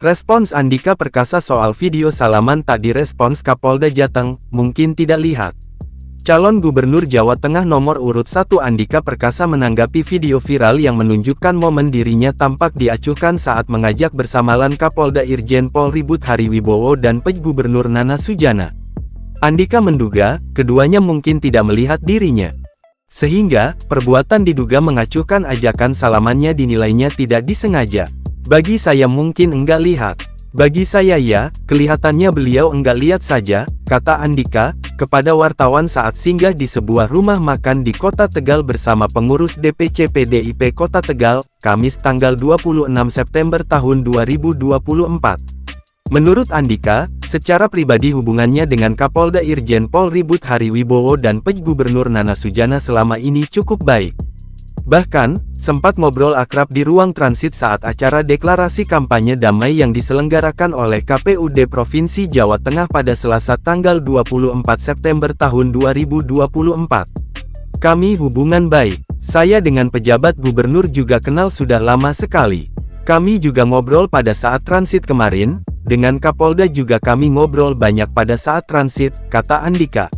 Respons Andika Perkasa soal video salaman tak direspons Kapolda Jateng, mungkin tidak lihat. Calon Gubernur Jawa Tengah nomor urut 1 Andika Perkasa menanggapi video viral yang menunjukkan momen dirinya tampak diacuhkan saat mengajak bersamalan Kapolda Irjen Pol Ribut Hariwibowo dan Pj Gubernur Nana Sujana. Andika menduga, keduanya mungkin tidak melihat dirinya. Sehingga, perbuatan diduga mengacuhkan ajakan salamannya dinilainya tidak disengaja. Bagi saya mungkin enggak lihat. Bagi saya ya, kelihatannya beliau enggak lihat saja, kata Andika, kepada wartawan saat singgah di sebuah rumah makan di Kota Tegal bersama pengurus DPC PDIP Kota Tegal, Kamis tanggal 26 September tahun 2024. Menurut Andika, secara pribadi hubungannya dengan Kapolda Irjen Pol Ribut Hariwibowo dan Pj Gubernur Nana Sujana selama ini cukup baik. Bahkan, sempat ngobrol akrab di ruang transit saat acara deklarasi kampanye damai yang diselenggarakan oleh KPUD Provinsi Jawa Tengah pada Selasa tanggal 24 September tahun 2024. Kami hubungan baik. Saya dengan pejabat gubernur juga kenal sudah lama sekali. Kami juga ngobrol pada saat transit kemarin, dengan Kapolda juga kami ngobrol banyak pada saat transit, kata Andika.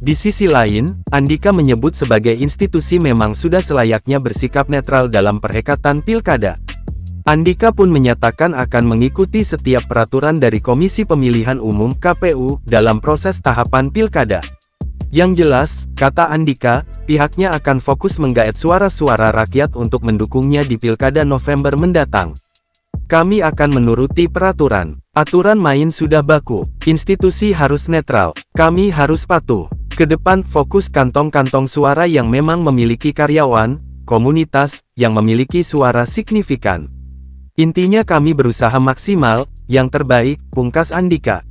Di sisi lain, Andika menyebut sebagai institusi memang sudah selayaknya bersikap netral dalam perhelatan pilkada. Andika pun menyatakan akan mengikuti setiap peraturan dari Komisi Pemilihan Umum (KPU) dalam proses tahapan pilkada. Yang jelas, kata Andika, pihaknya akan fokus menggaet suara-suara rakyat untuk mendukungnya di pilkada November mendatang. Kami akan menuruti peraturan. Aturan main sudah baku. Institusi harus netral. Kami harus patuh. Ke depan fokus kantong-kantong suara yang memang memiliki karyawan, komunitas, yang memiliki suara signifikan. Intinya kami berusaha maksimal, yang terbaik, pungkas Andika.